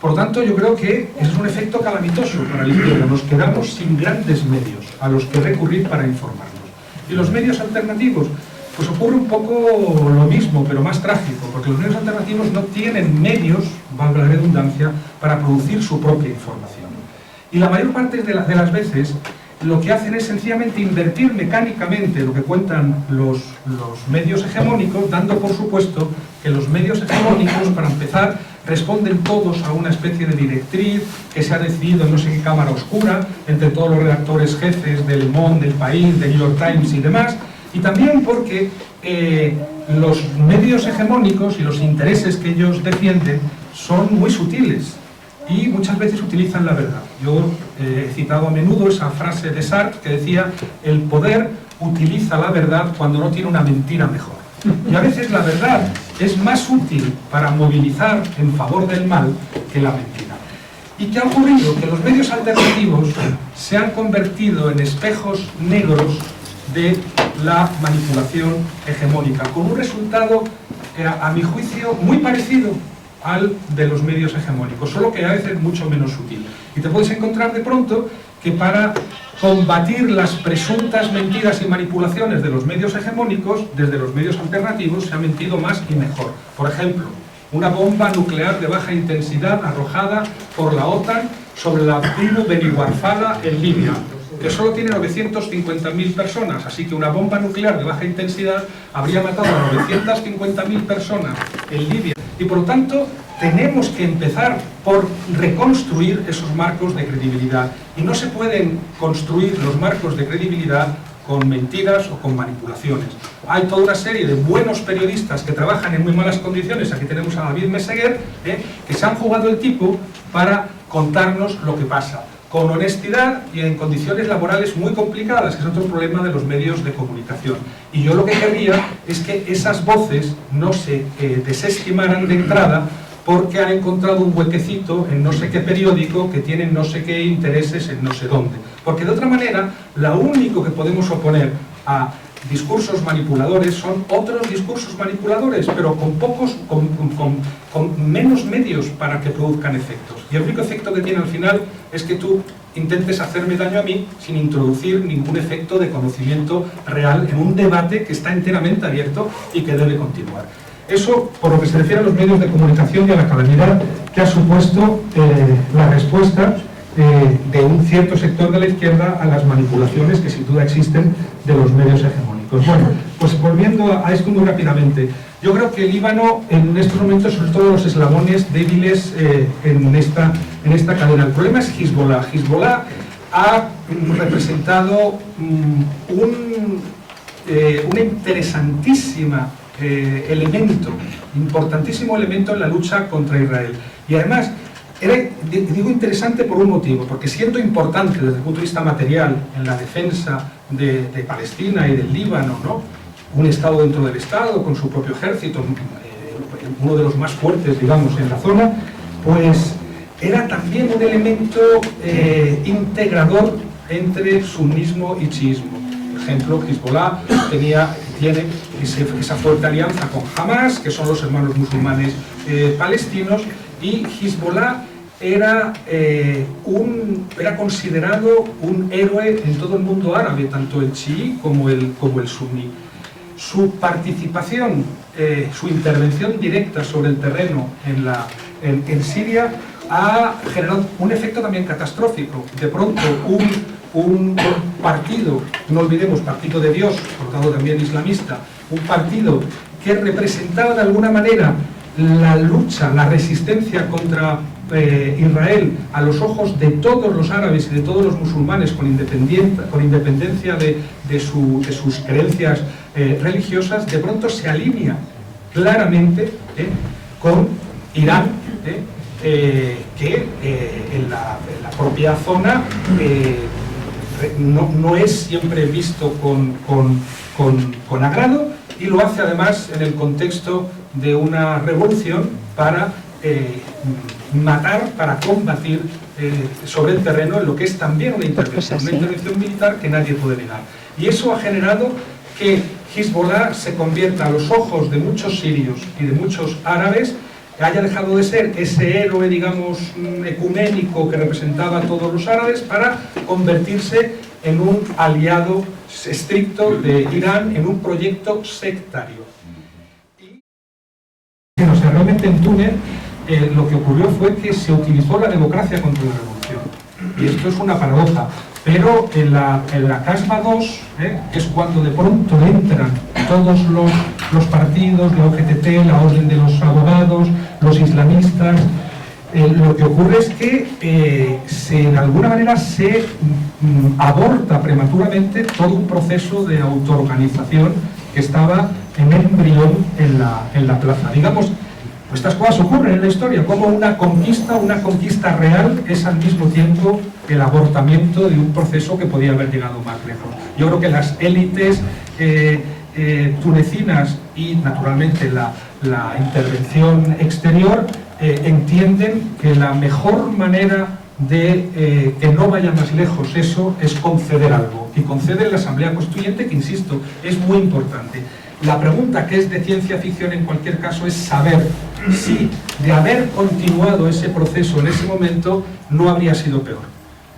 Por lo tanto, yo creo que ese es un efecto calamitoso para la izquierda. Nos quedamos sin grandes medios a los que recurrir para informarnos. Y los medios alternativos, pues ocurre un poco lo mismo, pero más trágico, porque los medios alternativos no tienen medios, valga la redundancia, para producir su propia información. Y la mayor parte de las veces lo que hacen es sencillamente invertir mecánicamente lo que cuentan los medios hegemónicos, dando por supuesto que los medios hegemónicos, para empezar, responden todos a una especie de directriz que se ha decidido en no sé qué cámara oscura, entre todos los redactores jefes del Le Monde, del País, del New York Times y demás, y también porque los medios hegemónicos y los intereses que ellos defienden son muy sutiles y muchas veces utilizan la verdad. Yo he citado a menudo esa frase de Sartre que decía: el poder utiliza la verdad cuando no tiene una mentira mejor. Y a veces la verdad es más útil para movilizar en favor del mal que la mentira. ¿Y qué ha ocurrido? Que los medios alternativos se han convertido en espejos negros de la manipulación hegemónica, con un resultado, a mi juicio, muy parecido al de los medios hegemónicos, solo que a veces mucho menos sutil. Y te puedes encontrar de pronto que para combatir las presuntas mentiras y manipulaciones de los medios hegemónicos, desde los medios alternativos se ha mentido más y mejor. Por ejemplo, una bomba nuclear de baja intensidad arrojada por la OTAN sobre la tribu Beni Warfada en Libia, que solo tiene 950.000 personas, así que una bomba nuclear de baja intensidad habría matado a 950.000 personas en Libia. Y por lo tanto, tenemos que empezar por reconstruir esos marcos de credibilidad. Y no se pueden construir los marcos de credibilidad con mentiras o con manipulaciones. Hay toda una serie de buenos periodistas que trabajan en muy malas condiciones. Aquí tenemos a David Meseguer, que se han jugado el tipo para contarnos lo que pasa, con honestidad y en condiciones laborales muy complicadas, que es otro problema de los medios de comunicación. Y yo lo que querría es que esas voces no se desestimaran de entrada porque han encontrado un huequecito en no sé qué periódico que tienen no sé qué intereses en no sé dónde. Porque de otra manera, lo único que podemos oponer a discursos manipuladores son otros discursos manipuladores, pero con menos medios para que produzcan efectos. Y el único efecto que tiene al final es que tú intentes hacerme daño a mí sin introducir ningún efecto de conocimiento real en un debate que está enteramente abierto y que debe continuar. Eso por lo que se refiere a los medios de comunicación y a la calamidad que ha supuesto la respuesta de un cierto sector de la izquierda a las manipulaciones que sin duda existen de los medios hegemónicos. Bueno, pues volviendo a esto muy rápidamente, yo creo que el Líbano en estos momentos son todos los eslabones débiles en esta cadena. El problema es Hezbollah. Hezbollah ha representado un interesantísimo importantísimo elemento en la lucha contra Israel. Y además, digo interesante por un motivo, porque siendo importante desde el punto de vista material en la defensa de Palestina y del Líbano, ¿no?, un Estado dentro del Estado, con su propio ejército, uno de los más fuertes, digamos, en la zona, pues era también un elemento integrador entre sunnismo y chiismo. Por ejemplo, Hezbollah tiene esa fuerte alianza con Hamas, que son los hermanos musulmanes palestinos, y Hezbollah era considerado un héroe en todo el mundo árabe, tanto el chií como el suní. Su participación, su intervención directa sobre el terreno en Siria ha generado un efecto también catastrófico. De pronto un partido, no olvidemos, partido de Dios, por lo tanto también islamista, un partido que representaba de alguna manera la lucha, la resistencia contra Israel a los ojos de todos los árabes y de todos los musulmanes con independencia de sus creencias religiosas, de pronto se alinea claramente con Irán, que en la propia zona no es siempre visto con agrado, y lo hace además en el contexto de una revolución para matar, para combatir sobre el terreno en lo que es también una intervención militar que nadie puede negar. Y eso ha generado que Hezbollah se convierta a los ojos de muchos sirios y de muchos árabes, haya dejado de ser ese héroe, digamos, ecuménico que representaba a todos los árabes, para convertirse en un aliado estricto de Irán, en un proyecto sectario. O sea, realmente en Túnez lo que ocurrió fue que se utilizó la democracia contra la revolución. Y esto es una paradoja. Pero en la Casbah 2, que es cuando de pronto entran todos los partidos, la OGTT, la Orden de los Abogados, los islamistas, lo que ocurre es que de alguna manera se aborta prematuramente todo un proceso de autoorganización que estaba en embrión en la plaza. Digamos, estas cosas ocurren en la historia, como una conquista real es al mismo tiempo el abortamiento de un proceso que podía haber llegado más lejos. Yo creo que las élites tunecinas y naturalmente la intervención exterior entienden que la mejor manera de que no vaya más lejos eso es conceder algo, y conceder la Asamblea Constituyente, que insisto, es muy importante. La pregunta, que es de ciencia ficción en cualquier caso, es saber si de haber continuado ese proceso en ese momento no habría sido peor.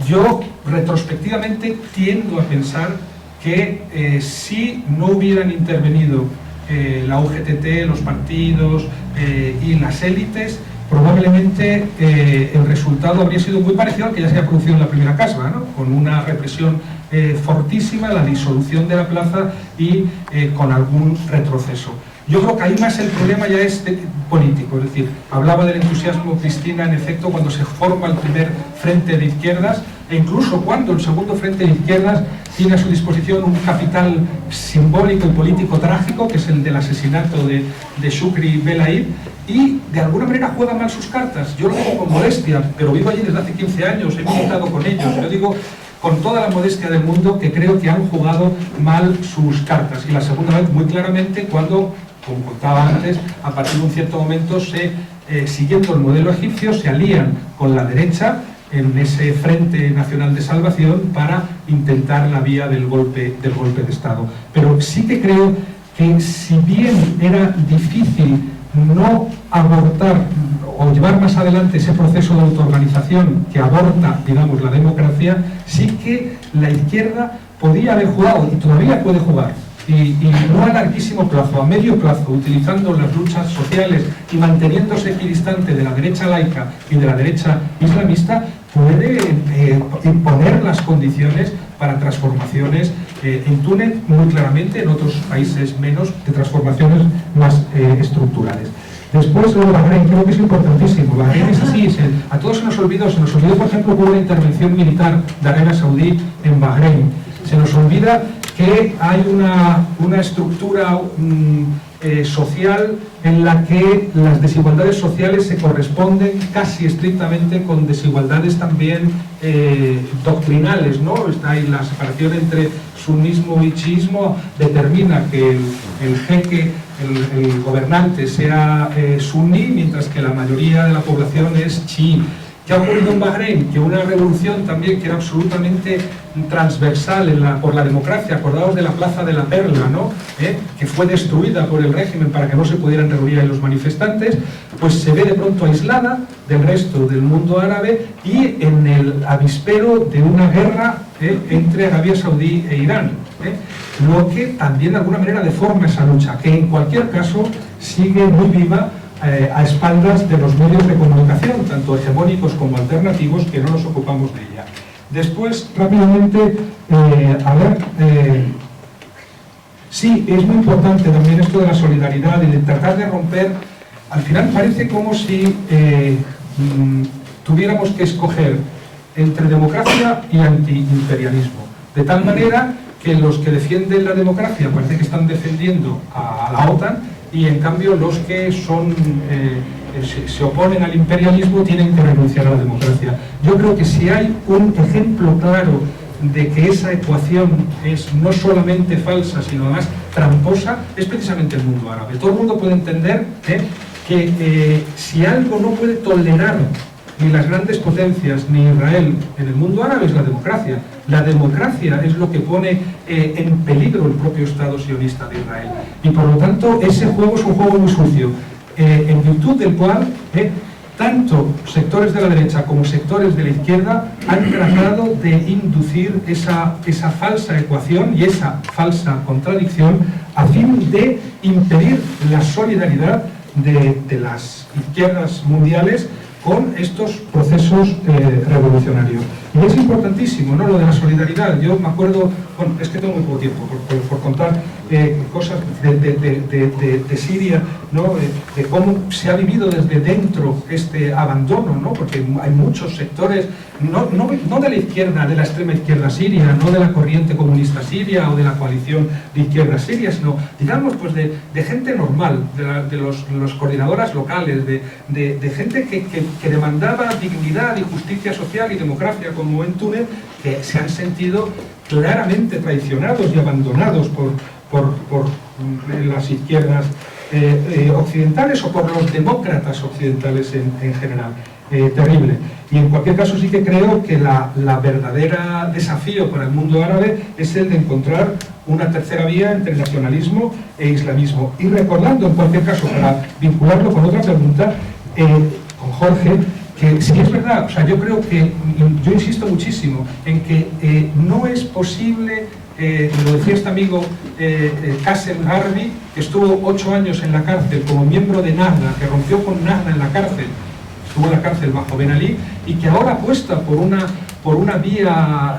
Yo retrospectivamente tiendo a pensar que si no hubieran intervenido la UGTT, los partidos y las élites, probablemente el resultado habría sido muy parecido al que ya se había producido en la primera Casbah, ¿no?, con una represión fortísima, la disolución de la plaza y con algún retroceso. Yo creo que ahí más el problema ya es político, es decir, hablaba del entusiasmo Cristina, en efecto, cuando se forma el primer frente de izquierdas, e incluso cuando el segundo frente de izquierdas tiene a su disposición un capital simbólico y político trágico, que es el del asesinato de Shukri Belaid, y de alguna manera juega mal sus cartas. Yo lo digo con modestia, pero vivo allí desde hace 15 años, he militado con ellos, yo digo con toda la modestia del mundo que creo que han jugado mal sus cartas. Y la segunda vez muy claramente cuando, como contaba antes, a partir de un cierto momento, siguiendo el modelo egipcio, se alían con la derecha en ese Frente Nacional de Salvación para intentar la vía del golpe de Estado. Pero sí que creo que, si bien era difícil no abortar o llevar más adelante ese proceso de autoorganización que aborta, digamos, la democracia, sí que la izquierda podía haber jugado, y todavía puede jugar, y no a larguísimo plazo, a medio plazo, utilizando las luchas sociales y manteniéndose equidistante de la derecha laica y de la derecha islamista, puede imponer las condiciones para transformaciones en Túnez, muy claramente, en otros países menos, de transformaciones más estructurales. Después, lo de Bahrein, creo que es importantísimo. Bahrein es así, a todos se nos olvidó, por ejemplo, que hubo una intervención militar de Arabia Saudí en Bahrein. Se nos olvida que hay una estructura social en la que las desigualdades sociales se corresponden casi estrictamente con desigualdades también doctrinales, ¿no? Está ahí la separación entre sunismo y chiismo, determina que el jeque, el gobernante, sea suní, mientras que la mayoría de la población es chií. ¿Qué ha ocurrido en Bahrein? Que una revolución también que era absolutamente transversal por la democracia, acordaos de la Plaza de la Perla, ¿no? Que fue destruida por el régimen para que no se pudieran reunir ahí los manifestantes, pues se ve de pronto aislada del resto del mundo árabe y en el avispero de una guerra entre Arabia Saudí e Irán, lo que también de alguna manera deforma esa lucha, que en cualquier caso sigue muy viva a espaldas de los medios de comunicación, tanto hegemónicos como alternativos, que no nos ocupamos de ella. Después, rápidamente, sí, es muy importante también esto de la solidaridad y de tratar de romper. Al final parece como si tuviéramos que escoger entre democracia y antiimperialismo, de tal manera que los que defienden la democracia parece que están defendiendo a la OTAN, y en cambio los que se oponen al imperialismo tienen que renunciar a la democracia. Yo creo que si hay un ejemplo claro de que esa ecuación es no solamente falsa, sino además tramposa, es precisamente el mundo árabe. Todo el mundo puede entender que si algo no puede tolerar ni las grandes potencias ni Israel en el mundo árabe, es la democracia. La democracia es lo que pone en peligro el propio Estado sionista de Israel. Y por lo tanto, ese juego es un juego muy sucio, en virtud del cual tanto sectores de la derecha como sectores de la izquierda han tratado de inducir esa falsa ecuación y esa falsa contradicción a fin de impedir la solidaridad de las izquierdas mundiales con estos procesos revolucionarios. Y es importantísimo, ¿no?, lo de la solidaridad. Yo me acuerdo, bueno, es que tengo muy poco tiempo por contar cosas de Siria, ¿no?, de cómo se ha vivido desde dentro este abandono, ¿no?, porque hay muchos sectores, no de la izquierda, de la extrema izquierda siria, no de la corriente comunista siria o de la coalición de izquierda siria, sino, digamos, pues de gente normal, de los coordinadoras locales, de gente que demandaba dignidad y justicia social y democracia, como en Túnez, que se han sentido claramente traicionados y abandonados por las izquierdas occidentales o por los demócratas occidentales en general. Terrible. Y en cualquier caso sí que creo que la verdadera desafío para el mundo árabe es el de encontrar una tercera vía entre nacionalismo e islamismo. Y recordando, en cualquier caso, para vincularlo con otra pregunta, con Jorge, que sí es verdad, o sea, yo creo que, yo insisto muchísimo en que no es posible, lo decía este amigo Qasem Harbi, que estuvo 8 años en la cárcel como miembro de Nahda, que rompió con Nahda en la cárcel, estuvo en la cárcel bajo Ben Ali, y que ahora apuesta por una vía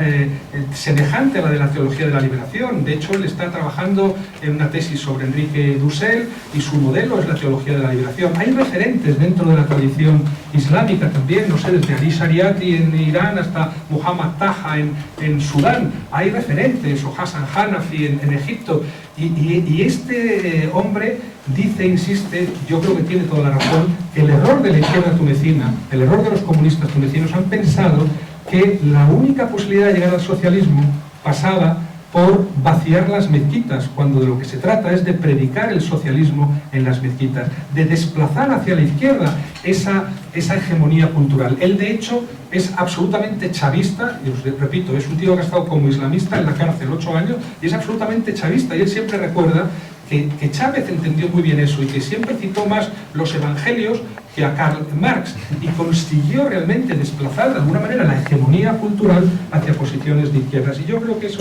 semejante a la de la teología de la liberación. De hecho, él está trabajando en una tesis sobre Enrique Dussel y su modelo es la teología de la liberación. Hay referentes dentro de la tradición islámica también, no sé, desde Ali Shariati en Irán hasta Muhammad Taha en Sudán. Hay referentes, o Hassan Hanafi en Egipto. Y este hombre dice, insiste, yo creo que tiene toda la razón, que el error de la izquierda tunecina, el error de los comunistas tunecinos, han pensado que la única posibilidad de llegar al socialismo pasaba por vaciar las mezquitas, cuando de lo que se trata es de predicar el socialismo en las mezquitas, de desplazar hacia la izquierda esa hegemonía cultural. Él, de hecho, es absolutamente chavista, y os repito, es un tío que ha estado como islamista en la cárcel 8 años, y es absolutamente chavista, y él siempre recuerda que Chávez entendió muy bien eso, y que siempre citó más los evangelios que a Karl Marx, y consiguió realmente desplazar de alguna manera la hegemonía cultural hacia posiciones de izquierdas. Y yo creo que eso,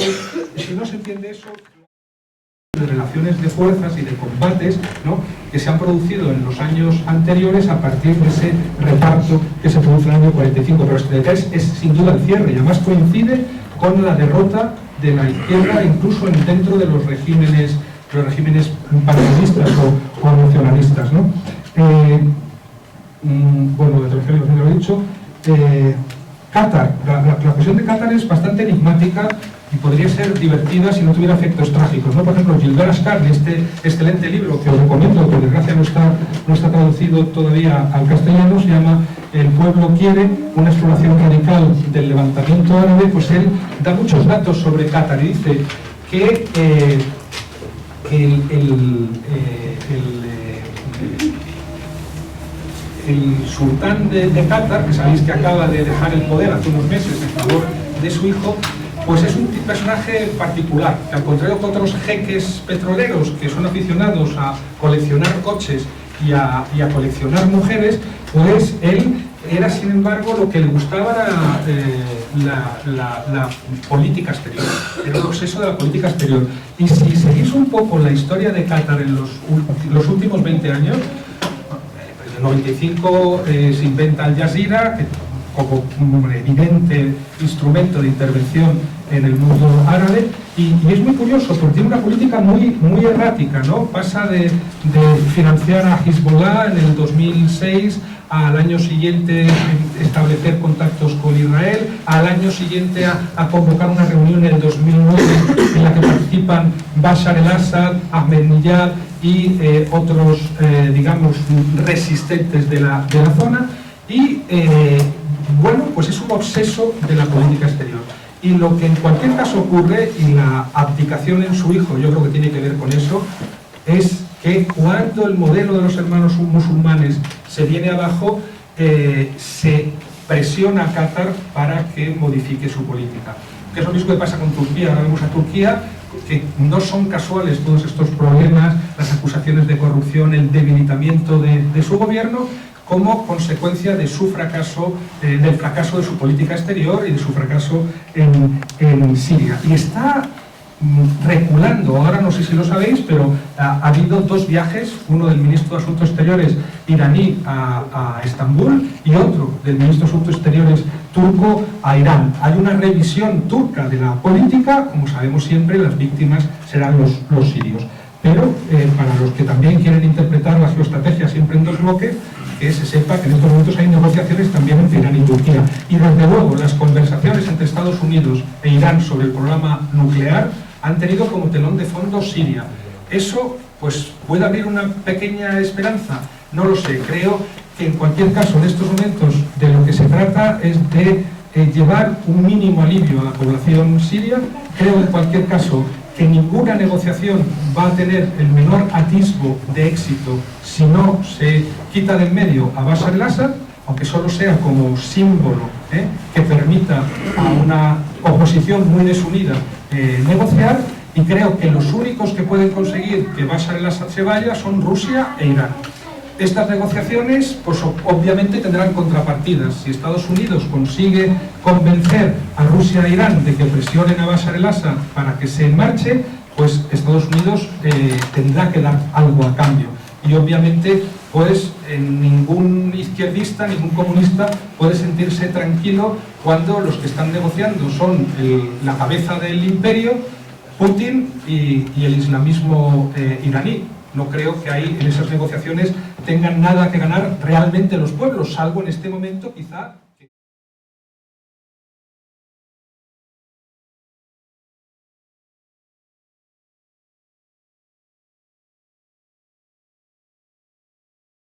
si no se entiende eso... de relaciones de fuerzas y de combates, ¿no?, que se han producido en los años anteriores a partir de ese reparto que se produce en el año 45. Pero este es sin duda el cierre, y además coincide con la derrota de la izquierda, incluso dentro de los regímenes paternalistas o nacionalistas, ¿no? Bueno, de Terceros lo he dicho. Qatar, la cuestión de Qatar es bastante enigmática y podría ser divertida si no tuviera efectos trágicos, ¿no? Por ejemplo, Gilbert Ascar, este excelente libro que os recomiendo, que por desgracia no está traducido todavía al castellano, se llama El pueblo quiere, una exploración radical del levantamiento árabe. Pues él da muchos datos sobre Qatar y dice que el sultán de Qatar, que sabéis que acaba de dejar el poder hace unos meses en favor de su hijo, pues es un personaje particular, que al contrario que otros jeques petroleros que son aficionados a coleccionar coches y a coleccionar mujeres, pues él era, sin embargo, lo que le gustaba era la política exterior, era el obseso de la política exterior. Y si seguís un poco la historia de Qatar en los últimos 20 años, en el 95 se inventa Al Jazeera, como un evidente instrumento de intervención en el mundo árabe, y es muy curioso porque tiene una política muy errática, ¿no? Pasa de financiar a Hezbollah en el 2006, al año siguiente establecer contactos con Israel, al año siguiente a convocar una reunión en el 2009 en la que participan Bashar el-Assad, Ahmadinejad y otros, digamos, resistentes de la zona, y bueno, pues es un obseso de la política exterior. Y lo que en cualquier caso ocurre, y la abdicación en su hijo yo creo que tiene que ver con eso, es que cuando el modelo de los hermanos musulmanes se viene abajo, se presiona a Qatar para que modifique su política. Que es lo mismo que pasa con Turquía. Ahora vemos a Turquía, que no son casuales todos estos problemas, las acusaciones de corrupción, el debilitamiento de su gobierno, como consecuencia de su fracaso, del fracaso de su política exterior y de su fracaso en Siria. Y está reculando, ahora no sé si lo sabéis, pero ha habido dos viajes, uno del ministro de Asuntos Exteriores iraní a Estambul y otro del ministro de Asuntos Exteriores turco a Irán. Hay una revisión turca de la política, como sabemos siempre, las víctimas serán los sirios. Pero para los que también quieren interpretar la geoestrategia siempre en dos bloques, que se sepa que en estos momentos hay negociaciones también entre Irán y Turquía. Y desde luego las conversaciones entre Estados Unidos e Irán sobre el programa nuclear han tenido como telón de fondo Siria. Eso pues puede abrir una pequeña esperanza, no lo sé. Creo que en cualquier caso en estos momentos de lo que se trata es de llevar un mínimo alivio a la población siria. Creo en cualquier caso que ninguna negociación va a tener el menor atisbo de éxito si no se quita del medio a Bashar el-Assad, aunque solo sea como símbolo que permita a una oposición muy desunida negociar. Y creo que los únicos que pueden conseguir que Bashar el-Assad se vaya son Rusia e Irán. Estas negociaciones, pues obviamente tendrán contrapartidas. Si Estados Unidos consigue convencer a Rusia e Irán de que presionen a Bashar el-Assad para que se marche, pues Estados Unidos tendrá que dar algo a cambio. Y obviamente, pues ningún izquierdista, ningún comunista puede sentirse tranquilo cuando los que están negociando son la cabeza del imperio, Putin, y el islamismo iraní. No creo que ahí en esas negociaciones tengan nada que ganar realmente los pueblos, salvo en este momento quizá